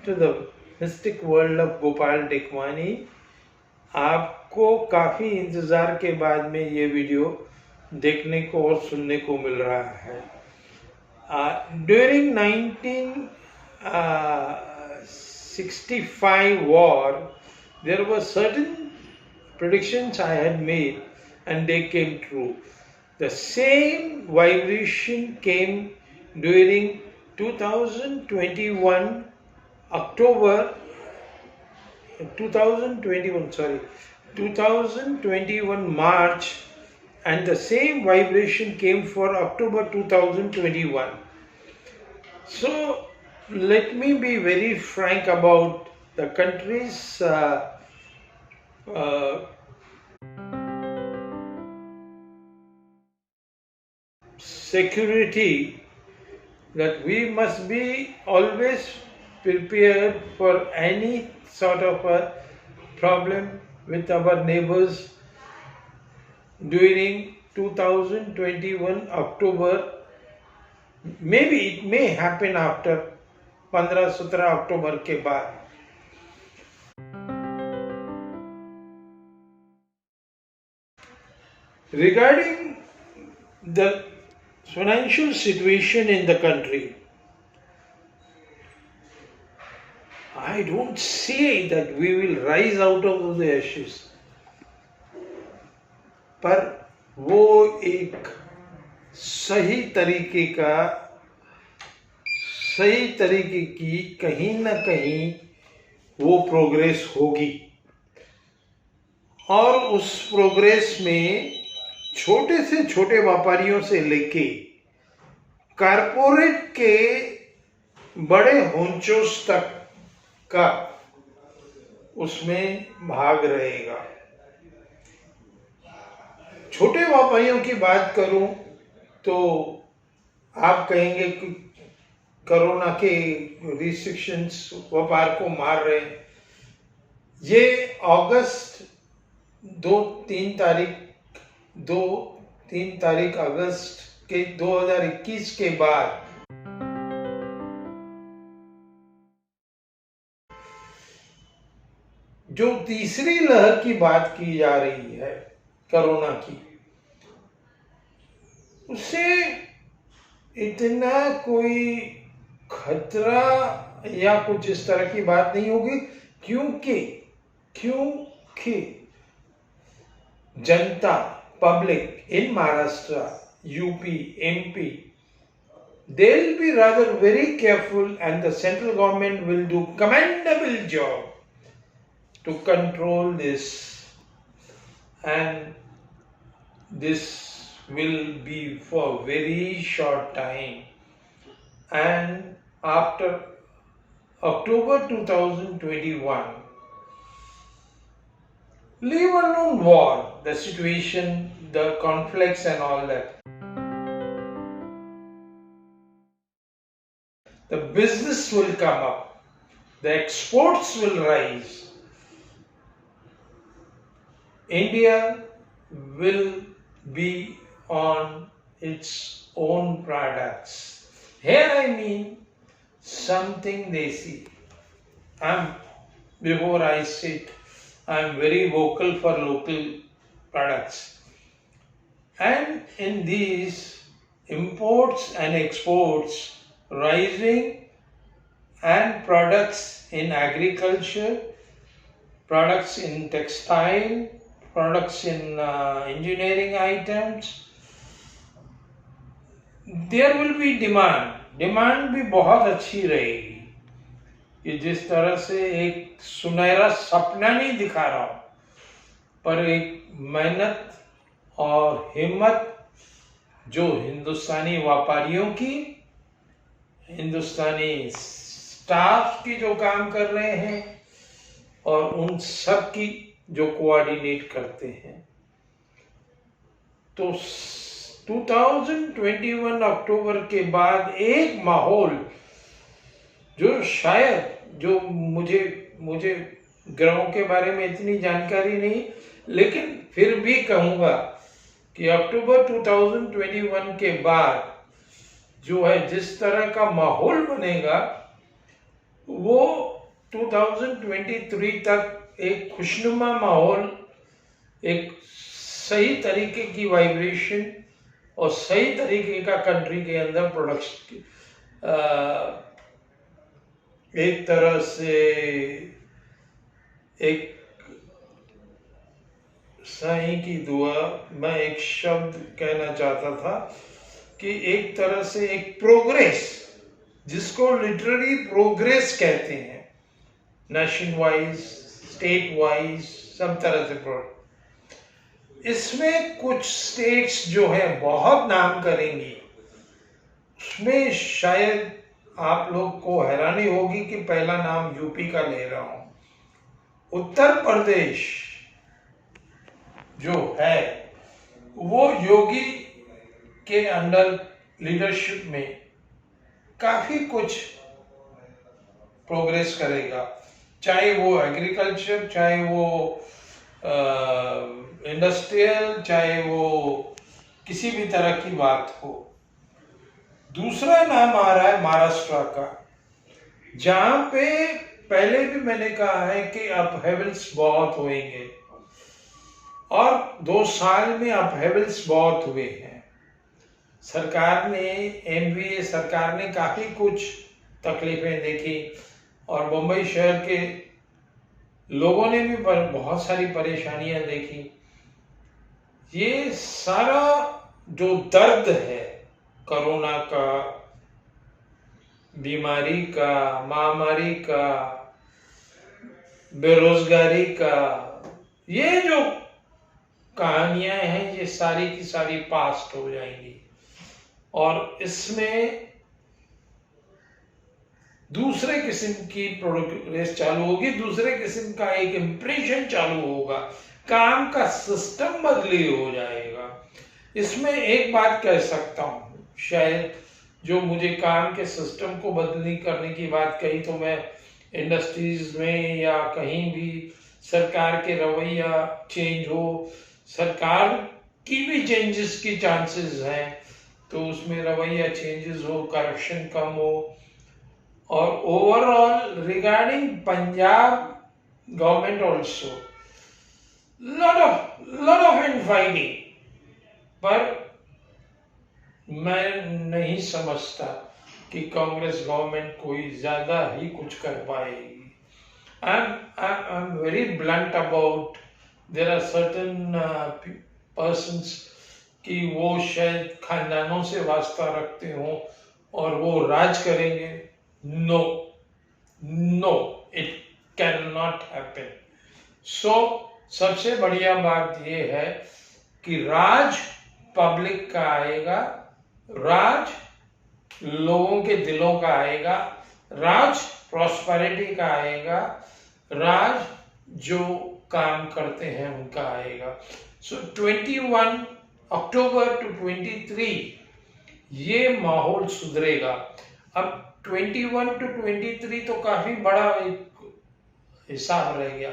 to the mystic world of Gopal Tekwani. आपको काफ़ी इंतज़ार के बाद में ये वीडियो देखने को और सुनने को मिल रहा है. During 1965 war, there were certain predictions I had made and they came true. The same vibration came during 2021 October 2021 March, and the same vibration came for October 2021. So let me be very frank about the country's security, that we must be always prepared for any sort of a problem with our neighbors during 2021 October. Maybe it may happen after 15-17 October के बाद. Regarding the financial situation in the country, I don't say that we will rise out of the ashes, पर वो एक सही तरीके की कहीं ना कहीं वो प्रोग्रेस होगी, और उस प्रोग्रेस में छोटे से छोटे व्यापारियों से लेके कारपोरेट के बड़े होंचोस तक का उसमें भाग रहेगा. छोटे व्यापारियों की बात करूं तो आप कहेंगे कि कोरोना के रिस्ट्रिक्शंस व्यापार को मार रहे हैं. ये अगस्त 2-3 तारीख अगस्त के 2021 के बाद जो तीसरी लहर की बात की जा रही है कोरोना की, उससे इतना कोई खतरा या कुछ इस तरह की बात नहीं होगी, क्योंकि जनता, public in Maharashtra, UP, MP, they'll be rather very careful, and the central government will do commendable job to control this, and this will be for very short time. And after October 2021, leave alone war, the situation, the conflicts and all that, the business will come up, the exports will rise, India will be on its own products. Here I mean something desi. Before I sit, I'm very vocal for local products. And in these imports and exports rising, and products in agriculture, products in textile, products in engineering items, there will be demand भी बहुत अच्छी रहेगी. कि जिस तरह से एक सुनहरा सपना नहीं दिखा रहा हूं, पर एक मेहनत और हिम्मत जो हिंदुस्तानी व्यापारियों की, हिंदुस्तानी स्टाफ की जो काम कर रहे हैं, और उन सब की जो कोऑर्डिनेट करते हैं. तो 2021 अक्टूबर के बाद एक माहौल जो शायद, जो मुझे ग्रहों के बारे में इतनी जानकारी नहीं, लेकिन फिर भी कहूँगा कि अक्टूबर 2021 के बाद जो है जिस तरह का माहौल बनेगा, वो 2023 तक एक खुशनुमा माहौल, एक सही तरीके की वाइब्रेशन और सही तरीके का कंट्री के अंदर प्रोडक्शन, एक तरह से एक साईं की दुआ, मैं एक शब्द कहना चाहता था कि एक तरह से एक प्रोग्रेस, जिसको लिटरली प्रोग्रेस कहते हैं, नेशन वाइज, स्टेट वाइज, सब तरह से इसमें कुछ स्टेट्स जो है बहुत नाम करेंगी, उसमें शायद आप लोग को हैरानी होगी कि पहला नाम यूपी का ले रहा हूं। उत्तर प्रदेश जो है वो योगी के अंडर लीडरशिप में काफी कुछ प्रोग्रेस करेगा, चाहे वो एग्रीकल्चर, चाहे वो इंडस्ट्रियल, चाहे वो किसी भी तरह की बात हो। दूसरा नाम आ रहा है महाराष्ट्र का, जहां पे पहले भी मैंने कहा है कि अपहेवल्स बहुत होंगे और 2 साल में अपहेवल्स बहुत हुए हैं। सरकार ने, एनडीए सरकार ने काफी कुछ तकलीफें देखी और मुंबई शहर के लोगों ने भी बहुत सारी परेशानियां देखी। ये सारा जो दर्द है, कोरोना का, बीमारी का, महामारी का, बेरोजगारी का, ये जो कहानियां हैं, ये सारी की सारी पास्ट हो जाएंगी और इसमें दूसरे किस्म की प्रोग्रेस चालू होगी, दूसरे किस्म का एक इंप्रेशन चालू होगा, काम का सिस्टम बदली हो जाएगा। इसमें एक बात कह सकता हूं, शायद जो मुझे काम के सिस्टम को बदली करने की बात कही, तो मैं इंडस्ट्रीज में या कहीं भी सरकार के रवैया चेंज हो, सरकार की भी चेंजेस की चांसेस हैं, तो उसमें रवैया चेंजेस हो, करप्शन कम हो, और overall regarding Punjab government also lot of infighting, पर मैं नहीं समझता कि कांग्रेस गवर्नमेंट कोई ज्यादा ही कुछ कर पाएगी। I'm very blunt about, there are certain persons कि वो शायद खानदानों से वास्ता रखते हो और वो राज करेंगे। No, it cannot happen. So सबसे बढ़िया बात ये है कि राज पब्लिक का आएगा, राज लोगों के दिलों का आएगा, राज प्रॉस्पेरिटी का आएगा, राज जो काम करते हैं उनका आएगा। सो 21 अक्टूबर टू 23 ये माहौल सुधरेगा। अब 21 टू 23 तो काफी बड़ा एक हिसाब रह गया।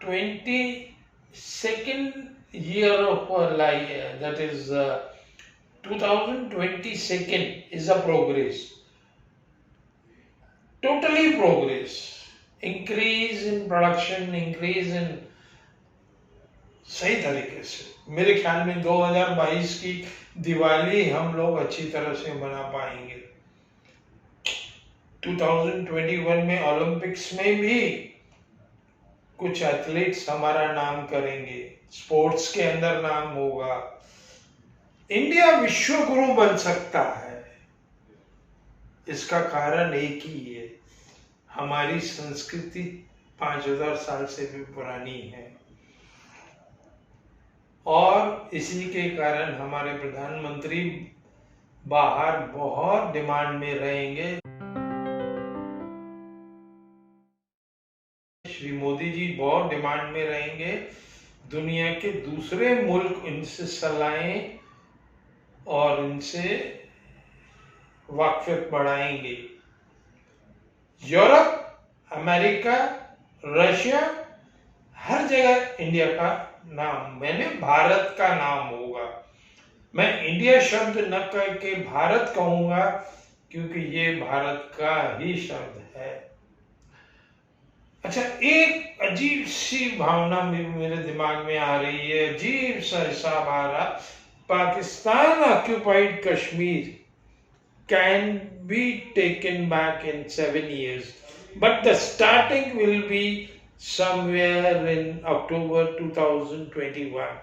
22nd year of life, that is 2022 is a progress, totally progress, increase in production, increase in सही तरीके से। मेरे ख्याल में 2022 की दिवाली हम लोग अच्छी तरह से मना पाएंगे। 2021 में ओलंपिक्स में भी कुछ एथलीट्स हमारा नाम करेंगे, स्पोर्ट्स के अंदर नाम होगा। इंडिया विश्व गुरु बन सकता है, इसका कारण एक ही है, हमारी संस्कृति 5000 साल से भी पुरानी है और इसी के कारण हमारे प्रधानमंत्री बाहर बहुत डिमांड में रहेंगे। श्री मोदी जी बहुत डिमांड में रहेंगे, दुनिया के दूसरे मुल्क इनसे सलाहें और इनसे वाकफियत बढ़ाएंगे। यूरोप, अमेरिका, रशिया, हर जगह इंडिया का नाम, मैंने भारत का नाम होगा। मैं इंडिया शब्द न कह के भारत कहूंगा, क्योंकि ये भारत का ही शब्द है। अच्छा, एक अजीब सी भावना मेरे दिमाग में आ रही है, अजीब सा हिसाब आ रहा, Pakistan occupied Kashmir can be taken back in 7 years, but the starting will be somewhere in October 2021.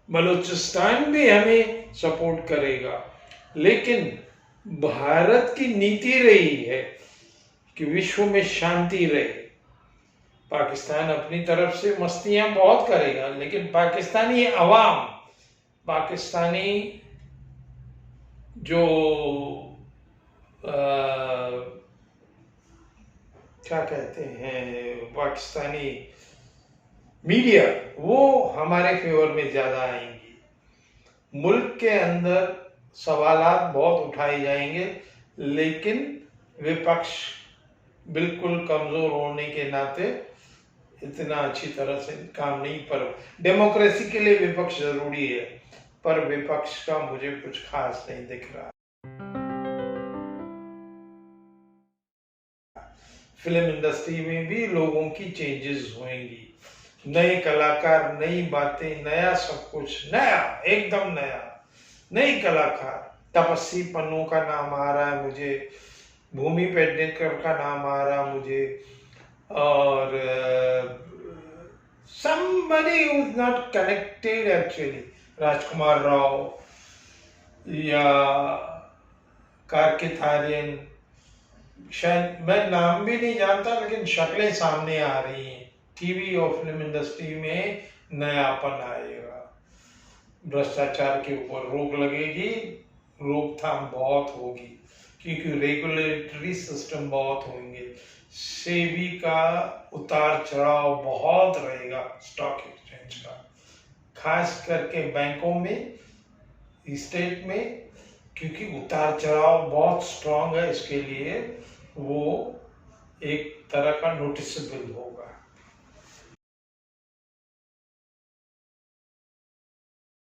Balochistan भी हमें सपोर्ट करेगा, लेकिन भारत की नीति रही है कि विश्व में शांति रहे। पाकिस्तान अपनी तरफ से मस्तियां बहुत करेगा, लेकिन पाकिस्तानी अवाम, पाकिस्तानी जो क्या कहते हैं, पाकिस्तानी मीडिया, वो हमारे फेवर में ज्यादा आएंगी। मुल्क के अंदर सवालात बहुत उठाए जाएंगे, लेकिन विपक्ष बिल्कुल कमजोर होने के नाते इतना अच्छी तरह से काम नहीं, पर डेमोक्रेसी के लिए विपक्ष जरूरी है, पर विपक्ष का मुझे कुछ खास नहीं दिख रहा। फिल्म इंडस्ट्री में भी लोगों की चेंजेस होंगी, नए कलाकार, नई बातें, नया सब कुछ, नया, एकदम नया, नई कलाकार। तपस्वी पन्नू का नाम आ रहा है मुझे, भूमि पेडनेकर का नाम आ रहा मुझे, और somebody who's not connected actually, राजकुमार राव या कार्तिक आर्यन, शायद मैं नाम भी नहीं जानता, लेकिन शक्लें सामने आ रही हैं। टीवी और फिल्म इंडस्ट्री में नयापन आएगा, भ्रष्टाचार के ऊपर रोक लगेगी, रोकथाम बहुत होगी, क्योंकि रेगुलेटरी सिस्टम बहुत होंगे, सेबी का उतार चढ़ाव बहुत रहेगा, स्टॉक एक्सचेंज का, खास करके बैंकों में, स्टेट में, क्योंकि उतार चढ़ाव बहुत स्ट्रांग है, इसके लिए वो एक तरह का नोटिसेबल होगा।